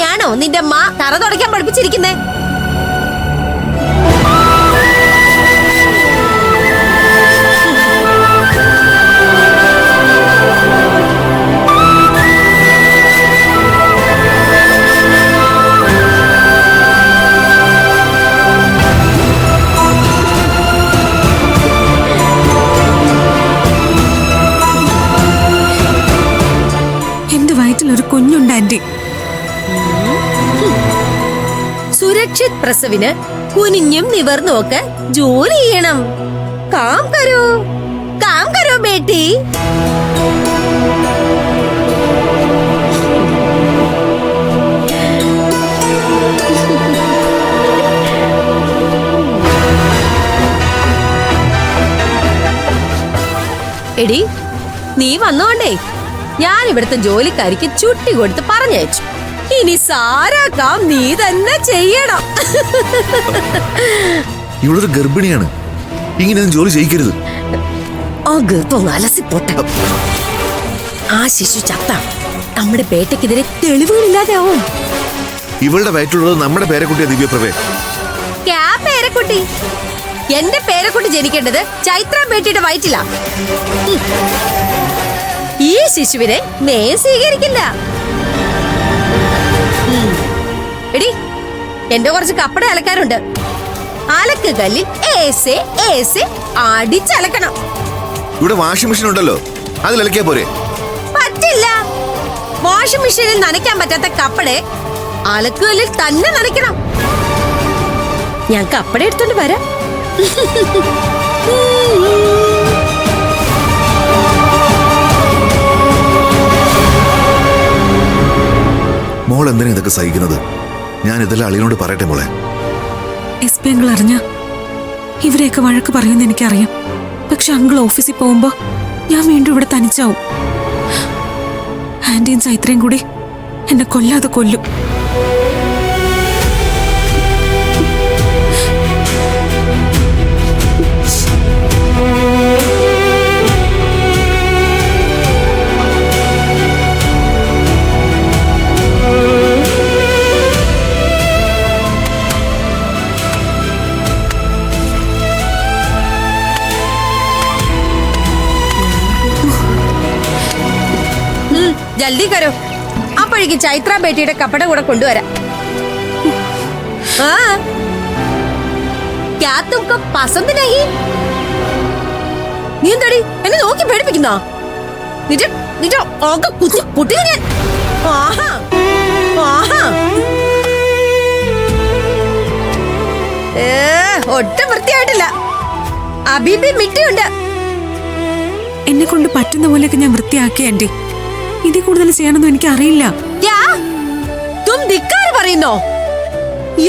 എന്നെയാണോ നിന്റെ അമ്മ തറ തുടയ്ക്കാൻ പഠിപ്പിച്ചിരിക്കുന്നേ? ഒരു കുഞ്ഞുണ്ട് ആന്റി. സുരക്ഷിത് പ്രസവിന് കുനിഞ്ഞും നിവർന്നും ഒക്കെ ജോലി ചെയ്യണം. കാം കരോ ബേട്ടി. എടി, നീ വന്നോണ്ടേ ഞാൻ ഇവിടുത്തെ ജോലിക്കാരിക്ക് ചുട്ടി കൊടുത്ത് പറഞ്ഞയച്ചു. ഇനി സാരാ കാം നീ തന്നെ ചെയ്യണം. ഇവളൊരു ഗർഭിണിയാണ്, ഇങ്ങനെ ജോലി ചെയ്യിക്കരുത്. ആ ഗർഭം അലസിപ്പോട്ടെ. ആ ശിശു ചത്ത നമ്മുടെ പേട്ടയ്ക്കെതിരെ തെളിവുകളില്ലാതെ ആവും. ഇവളുടെ വയറ്റിലുള്ളത് നമ്മുടെ പേരക്കുട്ടിയാ ദിവ്യപ്രഭേ. പേരക്കുട്ടി? എന്റെ പേരക്കുട്ടി ജനിക്കേണ്ടത് ചൈത്ര ബേട്ടിയുടെ വയറ്റിലാ. ഈ ശിശുവിനെ നേ സ്വീകരിക്കില്ല. എടി, എന്റെ കുറച്ച് കപ്പട അലക്കാറുണ്ട്. അലക്ക് കല്ലിൽ അടിച്ചലക്കണം. ഇവിടെ വാഷിംഗ് മെഷീൻ ഉണ്ടല്ലോ, അതിൽ അലക്കിയാ പോരെ? പറ്റില്ല. വാഷിംഗ് മെഷീനിൽ നനയ്ക്കാൻ പറ്റാത്ത കപ്പടെ അലക്കുകല്ലിൽ തന്നെ നനയ്ക്കണം. ഞാൻ കപ്പട എടുത്തോണ്ട് വരാം. മോൾ എന്തിനാ ഇതൊക്കെ സഹിക്കുന്നത്? ഞാൻ ഇതെല്ലാം അളിയനോട് പറയട്ടെ മോളെ. SP അങ്കിൾ അറിഞ്ഞ ഇവരെയൊക്കെ വഴക്ക് പറയുമെന്ന് എനിക്കറിയാം. പക്ഷെ അങ്കിൾ ഓഫീസിൽ പോകുമ്പോ ഞാൻ വീണ്ടും ഇവിടെ തനിച്ചാവും. ആന്റിയും ചൈത്രയും കൂടി എന്നെ കൊല്ലാതെ കൊല്ലും. ജൽദി കരോ. അപ്പോഴേക്ക് ചൈത്ര ബേട്ടിയുടെ കപ്പട കൂടെ കൊണ്ടുവരാം. നീ എന്താടി എന്നെ നോക്കി പേടിപ്പിക്കുന്നോ? ഒട്ടും വൃത്തിയായിട്ടില്ല. അബീബി മിട്ടിയുണ്ട്. എന്നെ കൊണ്ട് പറ്റുന്ന പോലെയൊക്കെ ഞാൻ വൃത്തിയാക്കി ആന്റി. ഇതിൽ കൂടുതൽ ചെയ്യാനൊന്നും എനിക്ക് അറിയില്ല. പറയുന്നോ?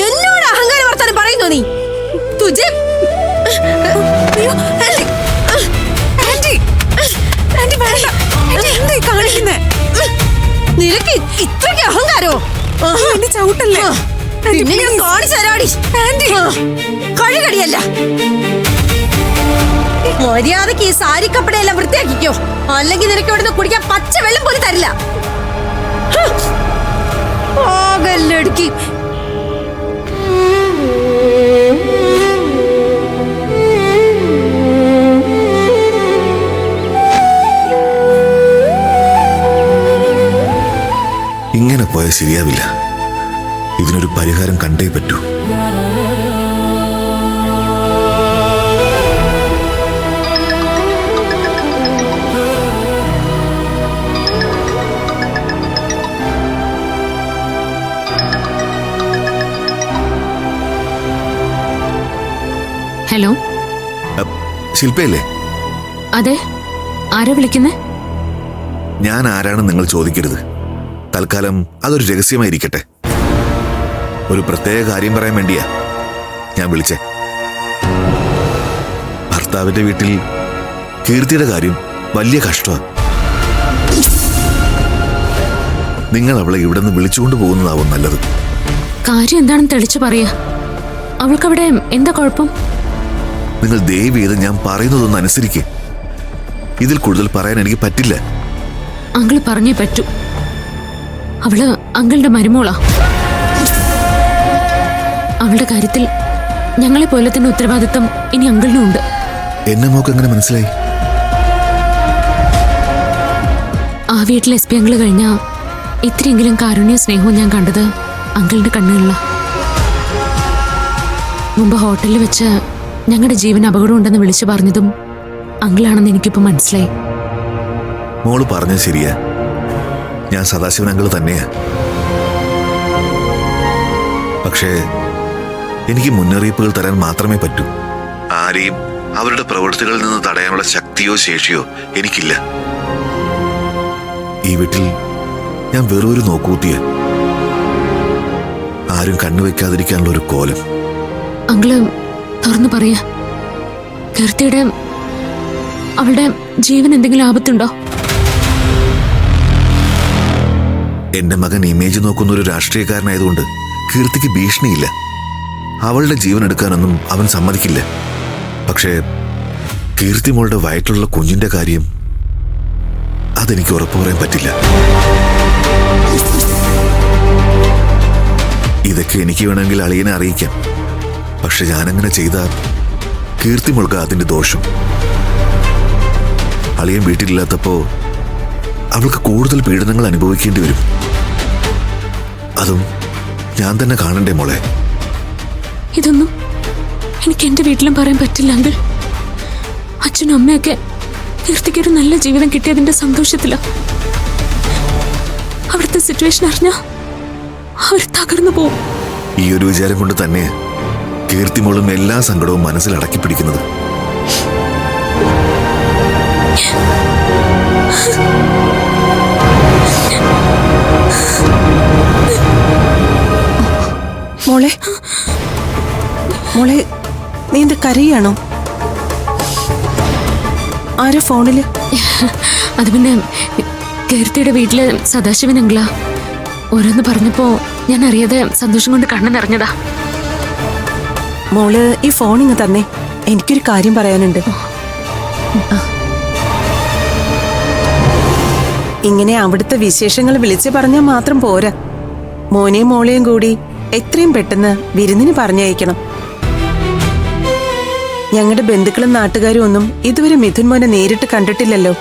എന്നോട് അഹങ്കാര വർത്താനം പറയുന്നോ നീ? നിനക്ക് ഇത്രയ്ക്ക് അഹങ്കാരോ? ചവിട്ടല്ലേ? കാണിച്ചു തരാടി. കഴുകടിയല്ല. മര്യാദക്ക് ഈ സാരി കപ്പടയെല്ലാം വൃത്തിയാക്കിക്കോ, അല്ലെങ്കിൽ നിനക്ക് ഇവിടുന്ന് കുടിക്കാൻ പച്ച വെള്ളം പോലും തരില്ല. ആകല്ലടുക്കി. ഇങ്ങനെ പോയാൽ ശരിയാവില്ല. ഇതിനൊരു പരിഹാരം കണ്ടേ പറ്റൂ. ഹലോ, ശില്പയല്ലേ? അതെ, ആരാ വിളിക്കുന്നേ? ഞാൻ ആരാണെന്ന് നിങ്ങൾ ചോദിക്കരുത്. തൽക്കാലം അതൊരു രഹസ്യമായിരിക്കട്ടെ. ഒരു പ്രത്യേക കാര്യം പറയാൻ വേണ്ടിയാ ഞാൻ വിളിച്ചേ. ഭർത്താവിന്റെ വീട്ടിൽ കീർത്തിയുടെ കാര്യം വലിയ കഷ്ടമാണ്. നിങ്ങൾ അവളെ ഇവിടെ നിന്ന് വിളിച്ചുകൊണ്ട് പോകുന്നതാവും നല്ലത്. കാര്യം എന്താണെന്ന് തെളിച്ചു പറയാ. അവൾക്കവിടെ എന്താ കുഴപ്പം? നിങ്ങൾ ദയവ് ചെയ്ത് ഞാൻ പറയുന്നതൊന്ന് അനുസരിക്കേ. ഇതിൽ കൂടുതൽ പറയാൻ എനിക്ക് പറ്റില്ല. അങ്കിള് പറഞ്ഞേ പറ്റൂ. അവള് അങ്കിളുടെ മരുമോളാ. അവളുടെ കാര്യത്തിൽ ഞങ്ങളെ പോലെ തന്നെ ഉത്തരവാദിത്വം ഇനി അങ്കിളിനും ഉണ്ട്. എന്നെ മോക്ക് എങ്ങനെ മനസ്സിലായി? ആ വീട്ടിൽ SP അങ്കിള് കഴിഞ്ഞാ ഇത്രയെങ്കിലും കാരുണ്യ സ്നേഹവും ഞാൻ കണ്ടത് അങ്കിളിന്റെ കണ്ണുകളിലാണ്. മുമ്പ് ഹോട്ടലിൽ വെച്ച് ഞങ്ങളുടെ ജീവൻ അപകടമുണ്ടെന്ന് വിളിച്ചു പറഞ്ഞതും അങ്കിളാണെന്ന് എനിക്കിപ്പോ മനസ്സിലായി. മോള് പറഞ്ഞത് ശരിയാ. ഞാൻ സദാശിവൻ അങ്കിള് തന്നെയാ. പക്ഷേ എനിക്ക് മുന്നറിയിപ്പുകൾ തരാൻ മാത്രമേ പറ്റൂ. ആരെയും അവരുടെ പ്രവൃത്തികളിൽ നിന്ന് തടയാനുള്ള ശക്തിയോ ശേഷിയോ എനിക്കില്ല. ഈ വീട്ടിൽ ഞാൻ വെറൊരു നോക്കൂത്തിയ, ആരും കണ്ണുവെക്കാതിരിക്കാനുള്ള ഒരു കോലം. അങ്കിള് തുറന്നു പറയാ, കീർത്തിയുടെ അവളുടെ ജീവൻ എന്തെങ്കിലും ആപത്തുണ്ടോ? എന്റെ മകൻ ഇമേജ് നോക്കുന്ന ഒരു രാഷ്ട്രീയക്കാരനായതുകൊണ്ട് കീർത്തിക്ക് ഭീഷണിയില്ല. അവളുടെ ജീവൻ എടുക്കാനൊന്നും അവൻ സമ്മതിക്കില്ല. പക്ഷേ കീർത്തി മോളുടെ വയറ്റിലുള്ള കുഞ്ഞിന്റെ കാര്യം അതെനിക്ക് ഉറപ്പു പറയാൻ പറ്റില്ല. ഇതൊക്കെ എനിക്ക് വേണമെങ്കിൽ അളിയനെ അറിയിക്കാം. പക്ഷെ ഞാനങ്ങനെ ചെയ്താൽ കീർത്തി മോൾക്ക് അതിന്റെ ദോഷം. അളിയൻ വീട്ടിലില്ലാത്തപ്പോ അവൾക്ക് കൂടുതൽ പീഡനങ്ങൾ അനുഭവിക്കേണ്ടി വരും. അതും ഞാൻ തന്നെ കാണണ്ടേ മോളെ? ഇതൊന്നും എനിക്ക് എന്റെ വീട്ടിലും പറയാൻ പറ്റില്ല അങ്കിൾ. അച്ഛനും അമ്മയൊക്കെ കീർത്തിക്ക് ഒരു നല്ല ജീവിതം കിട്ടിയതിന്റെ സന്തോഷത്തില. അവിടുത്തെ സിറ്റുവേഷൻ അറിഞ്ഞ അവർ തകർന്നു പോവും. ഈ ഒരു വിചാരം കൊണ്ട് തന്നെ കീർത്തി മോളും എല്ലാ സങ്കടവും മനസ്സിൽ അടക്കി പിടിക്കുന്നത്. മോളെ മോളെ നീ എന്ത് കരയാണോ? ആരാ ഫോണില്? അത് പിന്നെ കീർത്തിയുടെ വീട്ടില് സദാശിവൻ അങ്കിളാ. ഓരോന്ന് പറഞ്ഞപ്പോ ഞാൻ അറിയാതെ സന്തോഷം കൊണ്ട് കണ്ണു നിറഞ്ഞതാ. മോള് ഈ ഫോണിങ് തന്നെ, എനിക്കൊരു കാര്യം പറയാനുണ്ട്. ഇങ്ങനെ അവിടുത്തെ വിശേഷങ്ങൾ വിളിച്ചു പറഞ്ഞാൽ മാത്രം പോരാ. മോനെയും മോളെയും കൂടി എത്രയും പെട്ടെന്ന് വിരുന്നിന് പറഞ്ഞയക്കണം. ഞങ്ങളുടെ ബന്ധുക്കളും നാട്ടുകാരും ഒന്നും ഇതുവരെ മിഥുൻ മോനെ നേരിട്ട് കണ്ടിട്ടില്ലല്ലോ.